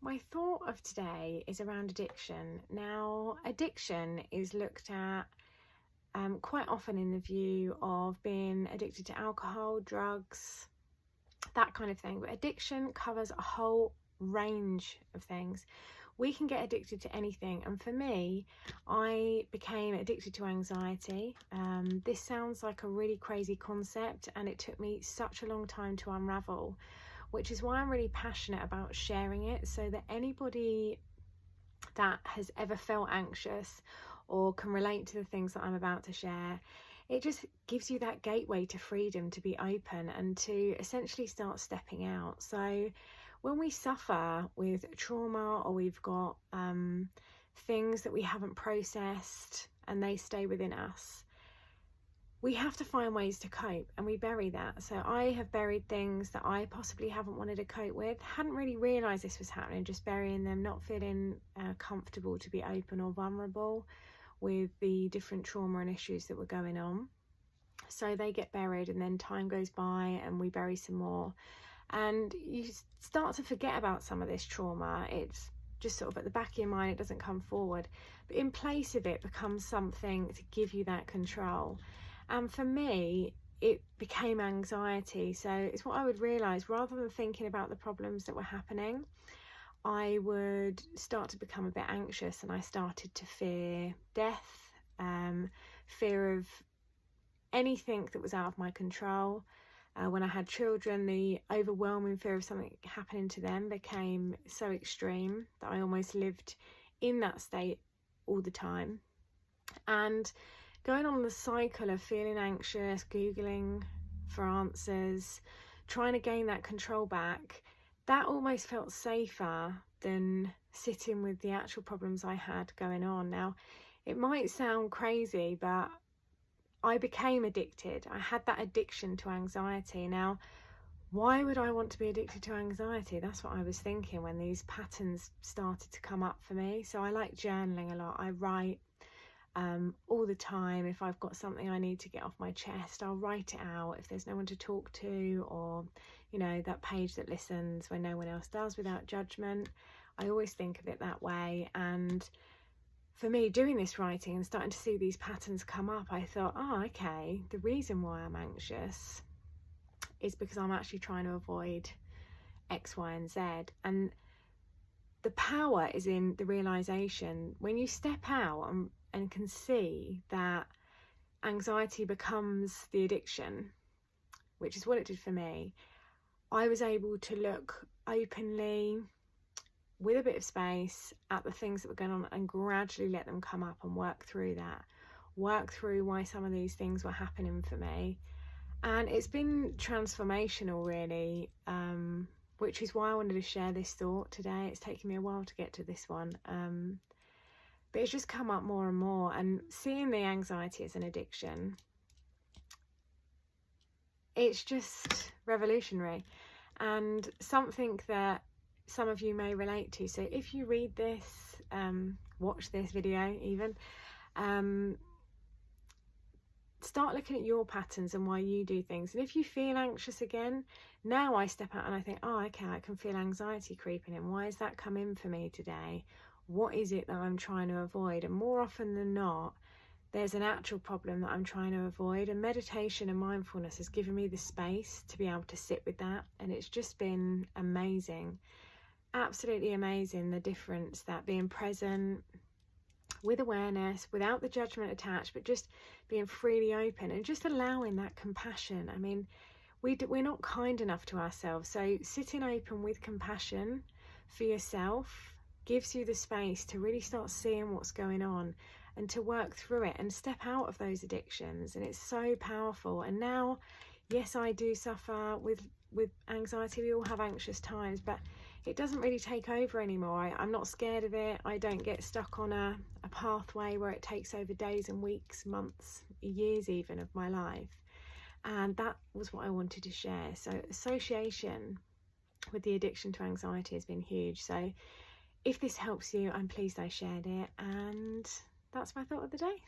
My thought of today is around addiction. Now, addiction is looked at quite often in the view of being addicted to alcohol, drugs, that kind of thing. But addiction covers a whole range of things. We can get addicted to anything. And for me, I became addicted to anxiety. This sounds like a really crazy concept, and it took me such a long time to unravel, which is why I'm really passionate about sharing it, so that anybody that has ever felt anxious or can relate to the things that I'm about to share, it just gives you that gateway to freedom, to be open and to essentially start stepping out. So when we suffer with trauma, or we've got things that we haven't processed and they stay within us, we have to find ways to cope, and we bury that. So I have buried things that I possibly haven't wanted to cope with, hadn't really realised this was happening, just burying them, not feeling comfortable to be open or vulnerable with the different trauma and issues that were going on. So they get buried, and then time goes by and we bury some more, and you start to forget about some of this trauma. It's just sort of at the back of your mind, it doesn't come forward, but in place of it becomes something to give you that control. And for me, it became anxiety. So it's what I would realise, rather than thinking about the problems that were happening, I would start to become a bit anxious, and I started to fear death, fear of anything that was out of my control. When I had children, the overwhelming fear of something happening to them became so extreme that I almost lived in that state all the time. And going on the cycle of feeling anxious, Googling for answers, trying to gain that control back, that almost felt safer than sitting with the actual problems I had going on. Now, it might sound crazy, but I became addicted. I had that addiction to anxiety. Now, why would I want to be addicted to anxiety? That's what I was thinking when these patterns started to come up for me. So I like journaling a lot. I write all the time. If I've got something I need to get off my chest, I'll write it out. If there's no one to talk to, or that page that listens when no one else does, without judgment, I always think of it that way. And for me, doing this writing and starting to see these patterns come up, I thought, okay, the reason why I'm anxious is because I'm actually trying to avoid X, Y, and Z. And the power is in the realization when you step out and can see that anxiety becomes the addiction, which is what it did for me. I was able to look openly, with a bit of space, at the things that were going on, and gradually let them come up and work through that, work through why some of these things were happening for me. And it's been transformational, really, which is why I wanted to share this thought today. It's taken me a while to get to this one, but it's just come up more and more. And seeing the anxiety as an addiction, it's just revolutionary, and something that some of you may relate to. So if you read this, watch this video even, start looking at your patterns and why you do things. And if you feel anxious again, now I step out and I think, okay, I can feel anxiety creeping in. Why is that come in for me today? What is it that I'm trying to avoid? And more often than not, there's an actual problem that I'm trying to avoid. And meditation and mindfulness has given me the space to be able to sit with that. And it's just been amazing. Absolutely amazing, the difference that being present with awareness, without the judgment attached, but just being freely open and just allowing that compassion. I mean, we're not kind enough to ourselves. So sitting open with compassion for yourself gives you the space to really start seeing what's going on and to work through it and step out of those addictions. And it's so powerful. And now, yes, I do suffer with anxiety. We all have anxious times, but it doesn't really take over anymore. I'm not scared of it. I don't get stuck on a pathway where it takes over days and weeks, months, years even of my life. And that was what I wanted to share. So association with the addiction to anxiety has been huge. So if this helps you, I'm pleased I shared it. And that's my thought of the day.